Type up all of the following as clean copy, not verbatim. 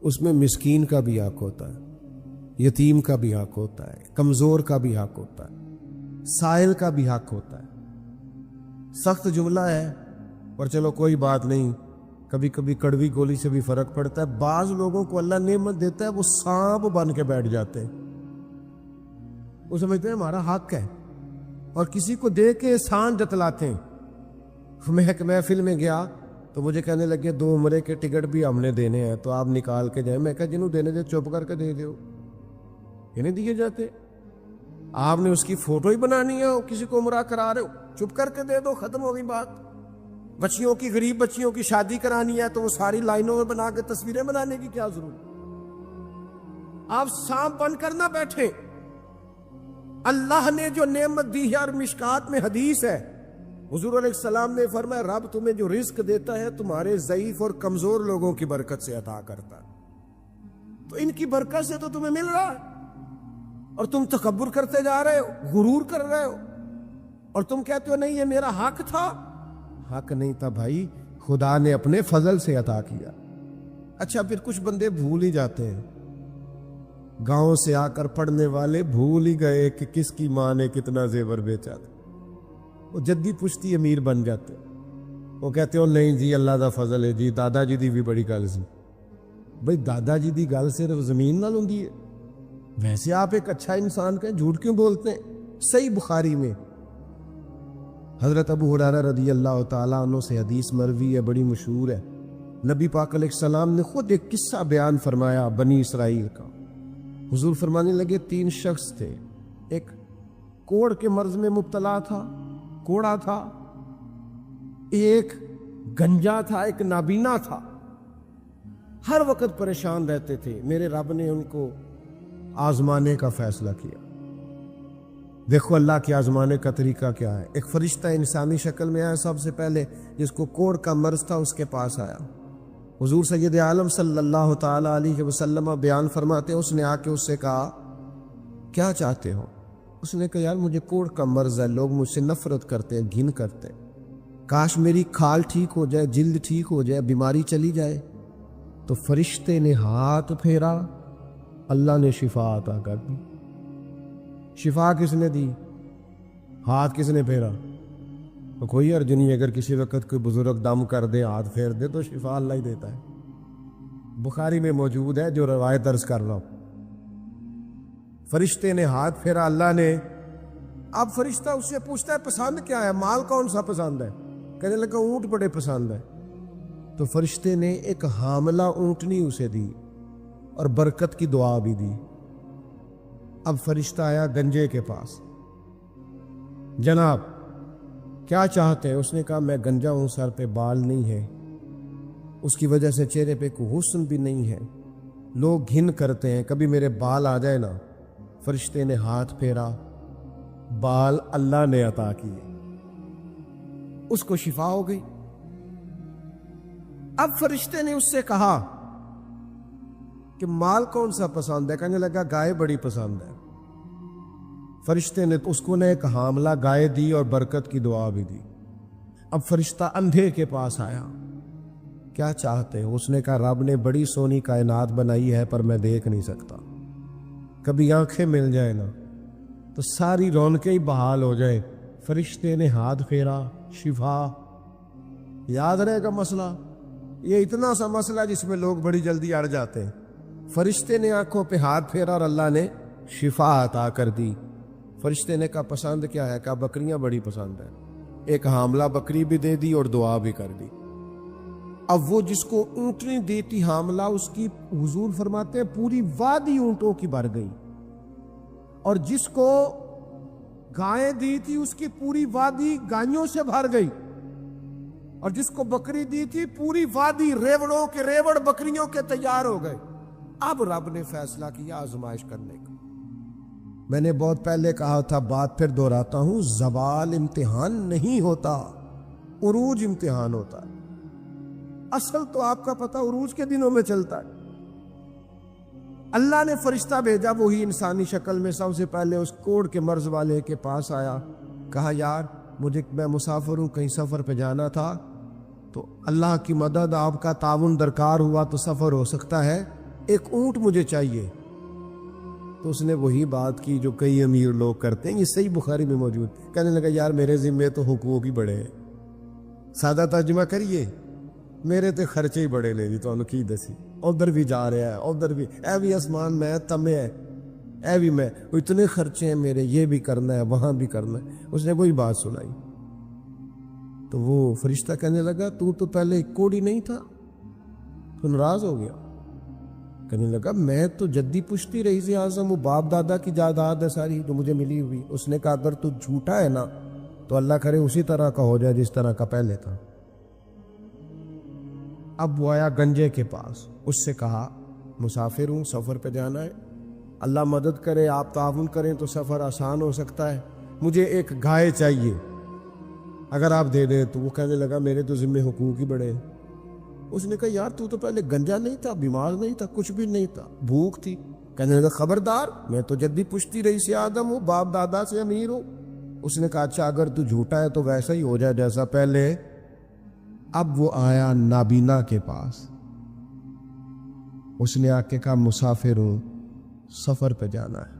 اس میں مسکین کا بھی حق ہوتا ہے، یتیم کا بھی حق ہوتا ہے، کمزور کا بھی حق ہوتا ہے، سائل کا بھی حق ہوتا ہے۔ سخت جملہ ہے پر چلو کوئی بات نہیں، کبھی کبھی کڑوی گولی سے بھی فرق پڑتا ہے۔ بعض لوگوں کو اللہ نعمت دیتا ہے، وہ سانپ بن کے بیٹھ جاتے ہیں، وہ سمجھتے ہیں ہمارا حق ہے، اور کسی کو دے کے احسان جتلاتے ہیں۔ میں ایک محفل میں گیا تو مجھے کہنے لگے 2 عمرے کے ٹکٹ بھی ہم نے دینے ہیں تو آپ نکال کے جائیں۔ میں کہا جنہوں دینے دے چپ کر کے دے دیو، یہ نہیں دیے جاتے۔ آپ نے اس کی فوٹو ہی بنانی ہے، کسی کو عمرہ کرا رہے ہو، چپ کر کے دے دو، ختم ہو گئی بات۔ بچیوں کی، غریب بچیوں کی شادی کرانی ہے تو وہ ساری لائنوں میں بنا کے تصویریں بنانے کی کیا ضرورت؟ آپ سانپ بن کر نہ بیٹھیں۔ اللہ نے جو نعمت دی ہے، اور مشکات میں حدیث ہے، حضور علیہ السلام نے فرمایا رب تمہیں جو رزق دیتا ہے تمہارے ضعیف اور کمزور لوگوں کی برکت سے عطا کرتا ہے، تو ان کی برکت سے تو تمہیں مل رہا ہے، اور تم تکبر کرتے جا رہے ہو، غرور کر رہے ہو، اور تم کہتے ہو نہیں یہ میرا حق تھا۔ حق نہیں تھا بھائی، خدا نے اپنے فضل سے عطا کیا۔ اچھا پھر کچھ بندے بھول ہی جاتے ہیں، گاؤں سے آ کر پڑھنے والے بھول ہی گئے کہ کس کی ماں نے کتنا زیور بیچا تھا۔ وہ جدی پشتی امیر بن جاتے، وہ کہتے ہو نہیں جی اللہ دا فضل ہے جی، دادا جی دی بھی بڑی گل سی۔ بھئی دادا جی دی گل صرف زمین نال ہوندی ہے؟ ویسے آپ ایک اچھا انسان کہیں، جھوٹ کیوں بولتے ہیں؟ صحیح بخاری میں حضرت ابو ہریرہ رضی اللہ تعالیٰ عنہ سے حدیث مروی ہے، بڑی مشہور ہے۔ نبی پاک علیہ السلام نے خود ایک قصہ بیان فرمایا بنی اسرائیل کا۔ حضور فرمانے لگے 3 شخص تھے، ایک کوڑ کے مرض میں مبتلا تھا، کوڑا تھا، ایک گنجا تھا، ایک نابینا تھا، ہر وقت پریشان رہتے تھے۔ میرے رب نے ان کو آزمانے کا فیصلہ کیا۔ دیکھو اللہ کے آزمانے کا طریقہ کیا ہے۔ ایک فرشتہ انسانی شکل میں آیا سب سے پہلے، جس کو کوڑ کا مرض تھا، اس کے پاس آیا۔ حضور سید عالم صلی اللہ تعالی علیہ وسلم بیان فرماتے ہیں، اس نے آ کے اس سے کہا کیا چاہتے ہو؟ اس نے کہا یار مجھے کوڑ کا مرض ہے، لوگ مجھ سے نفرت کرتے ہیں، گھن کرتے ہیں، کاش میری کھال ٹھیک ہو جائے، جلد ٹھیک ہو جائے، بیماری چلی جائے۔ تو فرشتے نے ہاتھ پھیرا، اللہ نے شفا عطا کر دی۔ شفا کس نے دی؟ ہاتھ کس نے پھیرا؟ تو کوئی حرج نہیں، اگر کسی وقت کوئی بزرگ دم کر دے، ہاتھ پھیر دے، تو شفا اللہ ہی دیتا ہے۔ بخاری میں موجود ہے، جو روایت درج کر رہا ہوں۔ فرشتے نے ہاتھ پھیرا، اللہ نے۔ اب فرشتہ اس سے پوچھتا ہے پسند کیا ہے، مال کون سا پسند ہے؟ کہنے لگا اونٹ بڑے پسند ہے۔ تو فرشتے نے ایک حاملہ اونٹنی اسے دی اور برکت کی دعا بھی دی۔ اب فرشتہ آیا گنجے کے پاس، جناب کیا چاہتے ہیں؟ اس نے کہا میں گنجا ہوں، سر پہ بال نہیں ہے، اس کی وجہ سے چہرے پہ کوئی حسن بھی نہیں ہے، لوگ گھن کرتے ہیں، کبھی میرے بال آ جائے نا۔ فرشتے نے ہاتھ پھیرا، بال اللہ نے عطا کیے، اس کو شفا ہو گئی۔ اب فرشتے نے اس سے کہا کہ مال کون سا پسند ہے؟ کہنے لگا گائے بڑی پسند ہے۔ فرشتے نے اس کو ایک حاملہ گائے دی اور برکت کی دعا بھی دی۔ اب فرشتہ اندھے کے پاس آیا، کیا چاہتے ہیں؟ اس نے کہا رب نے بڑی سونی کائنات بنائی ہے پر میں دیکھ نہیں سکتا، کبھی آنکھیں مل جائے نا تو ساری رونقیں ہی بحال ہو جائے۔ فرشتے نے ہاتھ پھیرا، شفا۔ یاد رہے گا مسئلہ، یہ اتنا سا مسئلہ جس میں لوگ بڑی جلدی اڑ جاتے ہیں۔ فرشتے نے آنکھوں پہ ہاتھ پھیرا اور اللہ نے شفا عطا کر دی۔ فرشتے نے کہا پسند کیا ہے؟ کہا بکریاں بڑی پسند ہے۔ ایک حاملہ بکری بھی دے دی اور دعا بھی کر دی۔ اب وہ جس کو اونٹنی دی تھی حاملہ، اس کی حضور فرماتے ہیں پوری وادی اونٹوں کی بھر گئی، اور جس کو گائیں دی تھی اس کی پوری وادی گائیوں سے بھر گئی، اور جس کو بکری دی تھی پوری وادی ریوڑوں کے ریوڑ بکریوں کے تیار ہو گئے۔ اب رب نے فیصلہ کیا آزمائش کرنے کا۔ میں نے بہت پہلے کہا تھا، بات پھر دہراتا ہوں، زوال امتحان نہیں ہوتا، عروج امتحان ہوتا ہے۔ اصل تو آپ کا پتہ عروج کے دنوں میں چلتا ہے۔ اللہ نے فرشتہ بھیجا، وہی انسانی شکل میں سب سے پہلے اس کوڑ کے مرض والے کے پاس آیا، کہا یار میں مسافر ہوں، کہیں سفر پہ جانا تھا، تو اللہ کی مدد، آپ کا تعاون درکار ہوا تو سفر ہو سکتا ہے، ایک اونٹ مجھے چاہیے. تو اس نے وہی بات کی جو کئی امیر لوگ کرتے ہیں، یہ صحیح بخاری میں موجود. کہنے لگا یار میرے ذمے تو حقوق ہی بڑے ہیں. سادہ ترجمہ کریے، میرے تے خرچے ہی بڑے نے جی. تو انہوں کی دسی ادھر بھی جا رہا ہے، ادھر بھی، اے بھی آسمان میں تمے ہے، اے بھی میں، اتنے خرچے ہیں میرے، یہ بھی کرنا ہے وہاں بھی کرنا ہے. اس نے کوئی بات سنائی. تو وہ فرشتہ کہنے لگا تو پہلے ایک کوڑی نہیں تھا، تو ناراض ہو گیا. کہنے لگا میں تو جدی پشتی رئیس اعظم، وہ باپ دادا کی جائیداد ہے ساری جو مجھے ملی ہوئی. اس نے کہا اگر تو جھوٹا ہے نا تو اللہ کرے اسی طرح کا ہو جائے جس طرح کا پہلے تھا. اب وہ آیا گنجے کے پاس، اس سے کہا مسافر ہوں، سفر پہ جانا ہے، اللہ مدد کرے، آپ تعاون کریں تو سفر آسان ہو سکتا ہے، مجھے ایک گائے چاہیے، اگر آپ دے دیں. تو وہ کہنے لگا میرے تو ذمہ حقوق ہی بڑے ہیں. اس نے کہا یار تو پہلے گنجا نہیں تھا، بیمار نہیں تھا، کچھ بھی نہیں تھا، بھوک تھی. کہنے لگا خبردار، میں تو جدی پشتی رئیس آدم ہوں، باپ دادا سے امیر ہوں. اس نے کہا اچھا اگر تو جھوٹا ہے تو ویسا ہی ہو جائے جیسا پہلے. اب وہ آیا نابینا کے پاس، اس نے آ کے کہا مسافر ہوں، سفر پہ جانا ہے،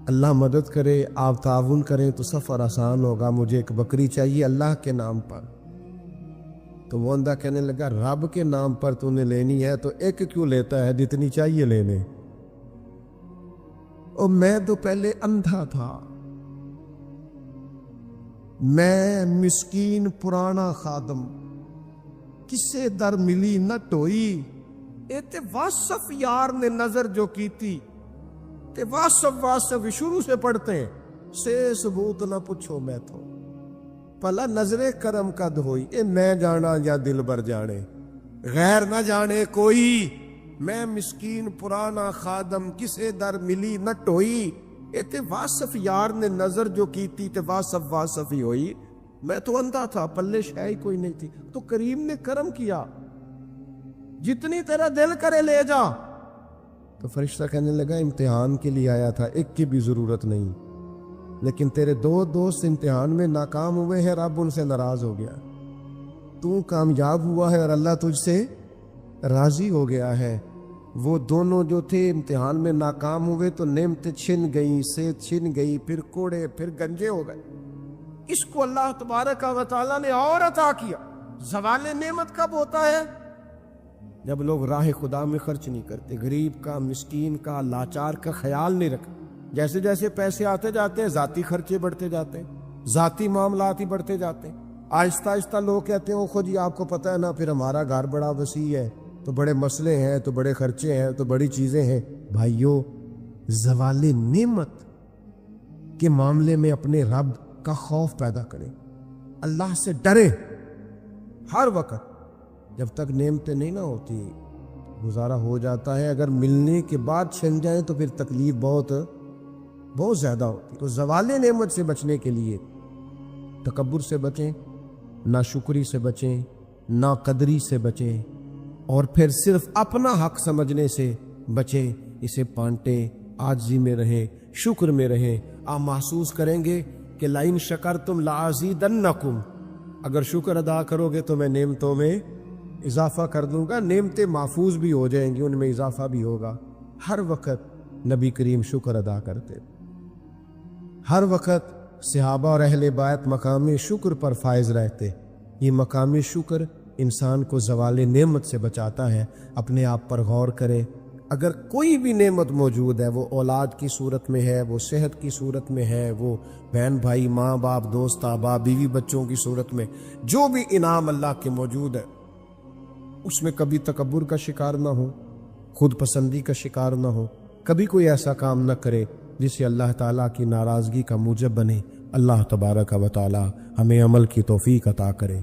اللہ مدد کرے، آپ تعاون کریں تو سفر آسان ہوگا، مجھے ایک بکری چاہیے اللہ کے نام پر. تو وہ اندھا کہنے لگا رب کے نام پر تو نے لینی ہے تو ایک کیوں لیتا ہے، جتنی چاہیے لینے. اور میں تو پہلے اندھا تھا، میں مسکین پرانا خادم، کسے در ملی نہ ٹوئی. اے تے واصف یار نے نظر جو کی تھی، تے واصف شروع سے پڑھتے ہیں، سے ثبوت نہ پوچھو میں تو پلا نظر کرم کا دھوئی. اے میں جانا یا دل بر جانے، غیر نہ جانے کوئی، میں مسکین پرانا خادم، کسے در ملی نہ ٹوئی. اے تے واصف یار نے نظر جو کی تھی تے واصف ہی ہوئی. میں تو اندھا تھا، پلے شے ہی کوئی نہیں تھی، تو کریم نے کرم کیا، جتنی تیرا دل کرے لے جا. تو فرشتہ کہنے لگا امتحان کے لیے آیا تھا، ایک کی بھی ضرورت نہیں، لیکن تیرے دو دوست امتحان میں ناکام ہوئے ہیں، رب ان سے ناراض ہو گیا، تو کامیاب ہوا ہے اور اللہ تجھ سے راضی ہو گیا ہے. وہ دونوں جو تھے امتحان میں ناکام ہوئے تو نعمتیں چھن گئیں، صحت چھن گئی، پھر کوڑے، پھر گنجے ہو گئے. اس کو اللہ تبارک و تعالیٰ نے اور عطا کیا. زوال نعمت کب ہوتا ہے؟ جب لوگ راہ خدا میں خرچ نہیں کرتے، غریب کا، مسکین کا، لاچار کا خیال نہیں رکھتے. جیسے جیسے پیسے آتے جاتے ہیں ذاتی خرچے بڑھتے جاتے ہیں، ذاتی معاملات ہی بڑھتے جاتے ہیں. آہستہ آہستہ لوگ کہتے ہیں خود جی آپ کو پتہ ہے نا، پھر ہمارا گھر بڑا وسیع ہے تو بڑے مسئلے ہیں، تو بڑے خرچے ہیں، تو بڑی چیزیں ہیں. بھائیو، زوال نعمت کے معاملے میں اپنے رب کا خوف پیدا کریں، اللہ سے ڈریں ہر وقت. جب تک نعمتیں نہیں نہ ہوتی گزارا ہو جاتا ہے، اگر ملنے کے بعد چھن جائیں تو پھر تکلیف بہت زیادہ ہوتی. تو زوال نعمت سے بچنے کے لیے تکبر سے بچیں، ناشکری سے بچیں، ناقدری سے بچیں، اور پھر صرف اپنا حق سمجھنے سے بچیں. اسے پانٹیں، عاجزی میں رہیں، شکر میں رہیں. آپ محسوس کریں گے کہ لئن شکرتم لازیدنکم، اگر شکر ادا کرو گے تو میں نعمتوں میں اضافہ کر دوں گا. نعمتیں محفوظ بھی ہو جائیں گی، ان میں اضافہ بھی ہوگا. ہر وقت نبی کریم شکر ادا کرتے، ہر وقت صحابہ اور اہل بیت مقام شکر پر فائز رہتے. یہ مقام شکر انسان کو زوال نعمت سے بچاتا ہے. اپنے آپ پر غور کریں، اگر کوئی بھی نعمت موجود ہے، وہ اولاد کی صورت میں ہے، وہ صحت کی صورت میں ہے، وہ بہن بھائی، ماں باپ، دوست احباب، بیوی بچوں کی صورت میں، جو بھی انعام اللہ کے موجود ہے، اس میں کبھی تکبر کا شکار نہ ہو، خود پسندی کا شکار نہ ہو. کبھی کوئی ایسا کام نہ کرے جس سے اللہ تعالیٰ کی ناراضگی کا موجب بنے. اللہ تبارک و تعالیٰ ہمیں عمل کی توفیق عطا کرے.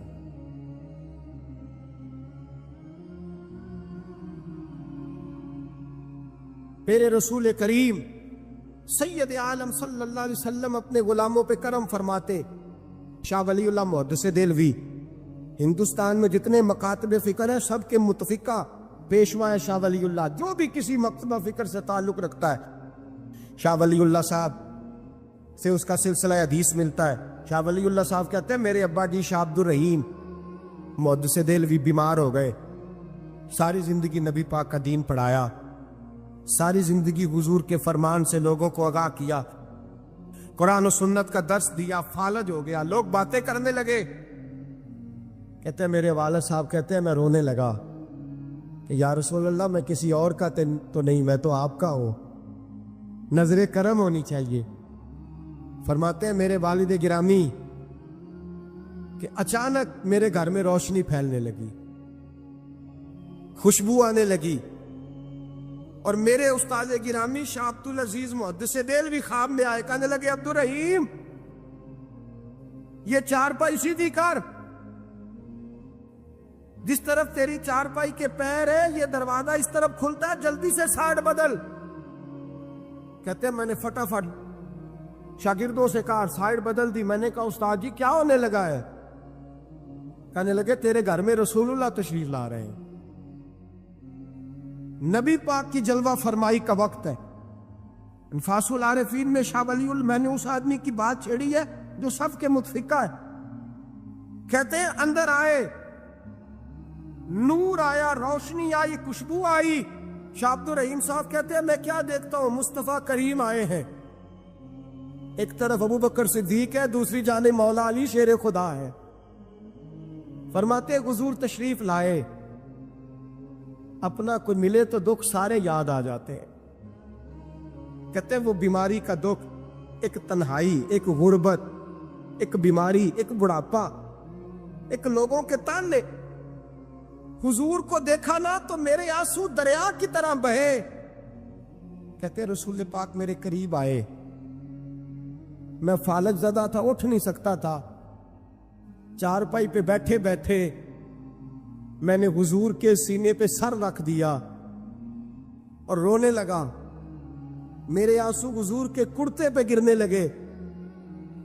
میرے رسول کریم سید عالم صلی اللہ علیہ وسلم اپنے غلاموں پہ کرم فرماتے. شاہ ولی اللہ محدث دہلوی ہندوستان میں جتنے مکاتب فکر ہیں سب کے متفقہ پیشوا ہے شاہ ولی اللہ. جو بھی کسی مکتبہ فکر سے تعلق رکھتا ہے، شاہ ولی اللہ صاحب سے اس کا سلسلہ حدیث ملتا ہے. شاہ ولی اللہ صاحب کہتے ہیں میرے ابا جی شاہ عبد الرحیم محدث دہلوی بیمار ہو گئے، ساری زندگی نبی پاک کا دین پڑھایا، ساری زندگی حضور کے فرمان سے لوگوں کو آگاہ کیا، قرآن و سنت کا درس دیا، فالج ہو گیا، لوگ باتیں کرنے لگے۔ کہتے ہیں میرے والد صاحب کہتے ہیں میں رونے لگا کہ یا رسول اللہ میں کسی اور کا تو نہیں، میں تو آپ کا ہوں، نظر کرم ہونی چاہیے۔ فرماتے ہیں میرے والد گرامی کہ اچانک میرے گھر میں روشنی پھیلنے لگی، خوشبو آنے لگی، اور میرے استاد گرامی شاہ عبدالعزیز محدث دہلوی خواب میں آئے، کہنے لگے عبدالرحیم یہ چارپائی سیدھی کر، جس طرف تیری چارپائی کے پیر ہے یہ دروازہ اس طرف کھلتا ہے، جلدی سے سائیڈ بدل۔ کہتے ہیں میں نے فٹافٹ شاگردوں سے کہا سائیڈ بدل دی۔ میں نے کہا استاد جی کیا ہونے لگا ہے؟ کہنے لگے تیرے گھر میں رسول اللہ تشریف لا رہے ہیں، نبی پاک کی جلوہ فرمائی کا وقت ہے۔ انفاس العارفین میں شاہ ولی میں نے اس آدمی کی بات چھیڑی ہے جو سب کے متفقہ ہے۔ کہتے ہیں اندر آئے، نور آیا، روشنی آئی، خوشبو آئی۔ شاہ عبدالرحیم صاحب کہتے ہیں میں کیا دیکھتا ہوں، مصطفیٰ کریم آئے ہیں، ایک طرف ابو بکر صدیق ہے، دوسری جانب مولا علی شیر خدا ہے۔ فرماتے حضور تشریف لائے، اپنا کوئی ملے تو دکھ سارے یاد آ جاتے ہیں۔ کہتے ہیں وہ بیماری کا دکھ، ایک تنہائی، ایک غربت، ایک بیماری، ایک بڑھاپا، ایک لوگوں کے تانے، حضور کو دیکھا نا تو میرے آنسو دریا کی طرح بہے۔ کہتے ہیں رسول پاک میرے قریب آئے، میں فالج زدہ تھا، اٹھ نہیں سکتا تھا، چارپائی پہ بیٹھے بیٹھے میں نے حضور کے سینے پہ سر رکھ دیا اور رونے لگا، میرے آنسو حضور کے کرتے پہ گرنے لگے۔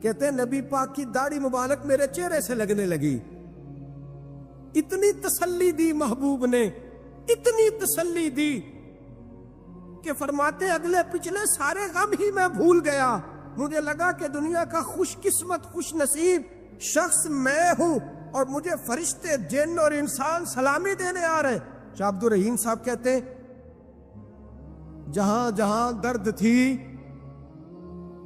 کہتے ہیں نبی پاک کی داڑھی مبارک میرے چہرے سے لگنے لگی۔ اتنی تسلی دی محبوب نے، اتنی تسلی دی کہ فرماتے اگلے پچھلے سارے غم ہی میں بھول گیا، مجھے لگا کہ دنیا کا خوش قسمت خوش نصیب شخص میں ہوں اور مجھے فرشتے جن اور انسان سلامی دینے آ رہے۔ شاہ عبدالرحیم صاحب کہتے ہیں جہاں جہاں درد تھی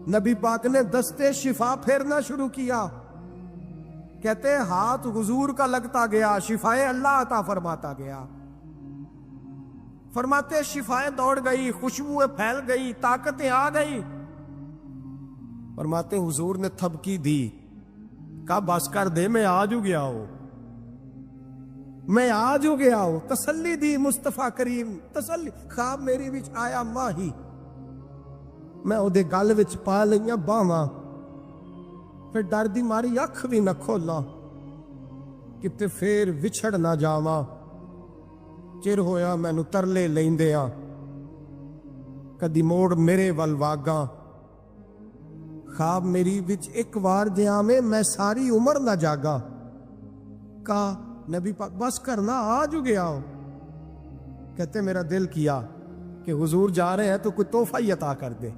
نبی پاک نے دستے شفا پھیرنا شروع کیا۔ کہتے ہیں ہاتھ حضور کا لگتا گیا، شفائے اللہ عطا فرماتا گیا۔ فرماتے شفائیں دوڑ گئی، خوشبوئیں پھیل گئی، طاقتیں آ گئی۔ فرماتے حضور نے تھپکی دی، کہا بس کر دے میں آج ہو گیا ہوں، میں آج ہو گیا ہوں۔ تسلی دی مصطفیٰ کریم، تسلی۔ خواب میری وچ آیا ماہی، میں اودے گل وچ پا لئیاں باواں، پھر ڈر دی ماری اکھ بھی نہ کھولا کتے پھر وچھڑ نہ جاواں۔ چر ہویا مینوں ترلے لیندیاں، کدی موڑ میرے ول واگاں۔ خواب میری وچ ایک وار دیا میں ساری عمر نہ جاگا۔ کہا نبی پاک بس کرنا آج ہو گیا ہو۔ کہتے میرا دل کیا کہ حضور جا رہے ہیں تو کوئی تحفہ ہی عطا کر دے،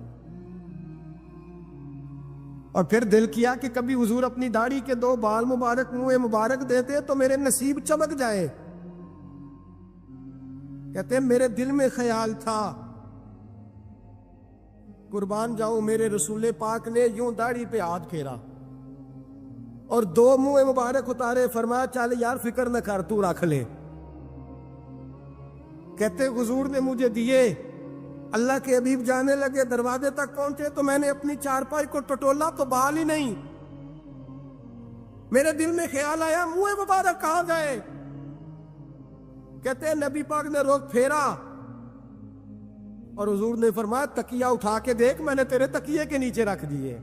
اور پھر دل کیا کہ کبھی حضور اپنی داڑھی کے 2 بال مبارک منہ مبارک دیتے تو میرے نصیب چمک جائے۔ کہتے ہیں میرے دل میں خیال تھا، قربان جاؤں میرے رسول پاک نے یوں داڑھی پہ ہاتھ پھیرا اور 2 منہ مبارک اتارے، فرمایا چل یار فکر نہ کر تو رکھ لے۔ کہتے حضور نے مجھے دیے، اللہ کے حبیب جانے لگے، دروازے تک پہنچے تو میں نے اپنی چارپائی کو ٹٹولا تو بال ہی نہیں۔ میرے دل میں خیال آیا منہ مبارک کہاں گئے؟ کہتے ہیں نبی پاک نے رخ پھیرا اور حضور نے فرمایا تکیہ اٹھا کے دیکھ، میں نے تیرے تکیے کے نیچے رکھ دیے،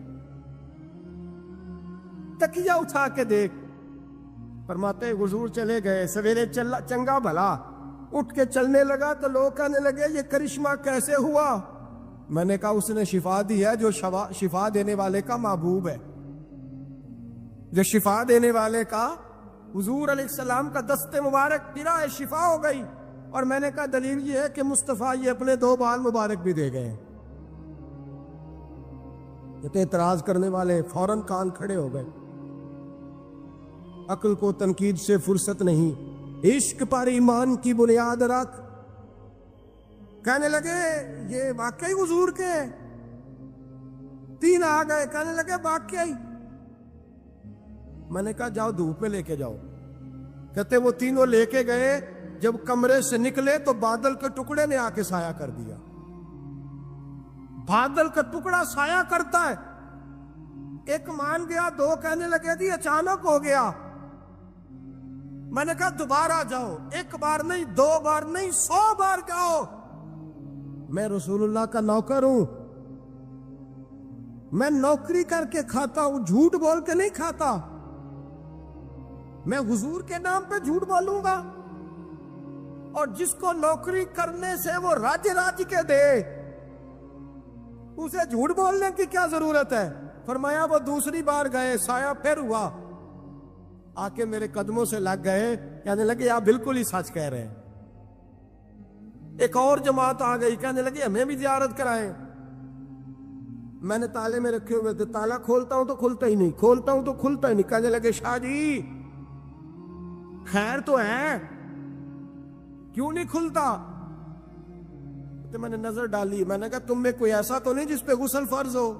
تکیہ اٹھا کے دیکھ۔ فرماتے حضور چلے گئے، سویرے چنگا بھلا اٹھ کے چلنے لگا تو لوگ کہنے لگے یہ کرشمہ کیسے ہوا؟ میں نے کہا اس نے شفا دی ہے، جو شفا دینے والے کا محبوب ہے، جو شفا دینے والے کا حضور علیہ السلام کا دست مبارک گرا ہے، شفا ہو گئی۔ اور میں نے کہا دلیل یہ ہے کہ مصطفیٰ یہ اپنے 2 بال مبارک بھی دے گئے۔ یہ اعتراض کرنے والے فوراً کان کھڑے ہو گئے، عقل کو تنقید سے فرصت نہیں، عشق پر ایمان کی بنیاد رکھ. کہنے لگے یہ واقعی حضور کے؟ تین آ گئے, کہنے لگے واقعی. میں نے کہا جاؤ دھوپ میں لے کے جاؤ. کہتے وہ تینوں لے کے گئے, جب کمرے سے نکلے تو بادل کے ٹکڑے نے آ کے سایہ کر دیا. بادل کا ٹکڑا سایہ کرتا ہے. ایک مان گیا, دو کہنے لگے جی اچانک ہو گیا. میں نے کہا دوبارہ جاؤ, ایک بار نہیں, دو بار نہیں, 100 بار جاؤ. میں رسول اللہ کا نوکر ہوں, میں نوکری کر کے کھاتا ہوں, جھوٹ بول کے نہیں کھاتا. میں حضور کے نام پہ جھوٹ بولوں گا؟ اور جس کو نوکری کرنے سے وہ راج کے دے, اسے جھوٹ بولنے کی کیا ضرورت ہے؟ فرمایا وہ دوسری بار گئے, سایہ پھر ہوا, آ کے میرے قدموں سے لگ گئے, کہنے لگے آپ بالکل ہی سچ کہہ رہے ہیں. ایک اور جماعت آ گئی, کہنے لگے ہمیں بھی زیارت کرائیں. میں نے تالے میں رکھے ہوئے تھے, تالا کھولتا ہوں تو کھلتا ہی نہیں, کھولتا ہوں تو کھلتا ہی نہیں. کہنے لگے شاہ جی خیر تو ہے, کیوں نہیں کھلتا؟ تو میں نے نظر ڈالی, میں نے کہا تم میں کوئی ایسا تو نہیں جس پہ غسل فرض ہو؟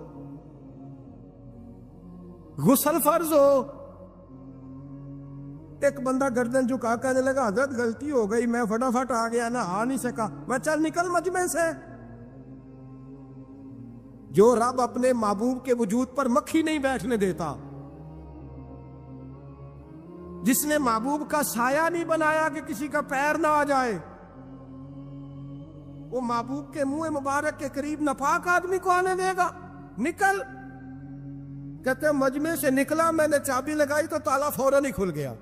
غسل فرض ہو. ایک بندہ گردن جھکا کہنے لگا حضرت غلطی ہو گئی, میں فٹافٹ آ گیا نا, آ نہیں سکا. میں چل نکل مجمع سے. جو رب اپنے محبوب کے وجود پر مکھی نہیں بیٹھنے دیتا, جس نے محبوب کا سایہ نہیں بنایا کہ کسی کا پیر نہ آ جائے, وہ محبوب کے منہ مبارک کے قریب ناپاک آدمی کو آنے دے گا؟ نکل. کہتے مجمع سے نکلا, میں نے چابی لگائی تو تالا فوراً ہی کھل گیا.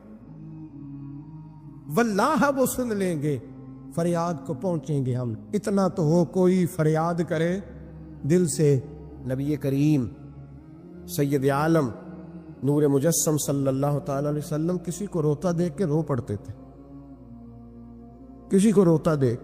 واللہ وہ سن لیں گے, فریاد کو پہنچیں گے ہم. اتنا تو ہو کوئی فریاد کرے دل سے. نبی کریم سید عالم نور مجسم صلی اللہ تعالی علیہ وسلم کسی کو روتا دیکھ کے رو پڑتے تھے, کسی کو روتا دیکھ.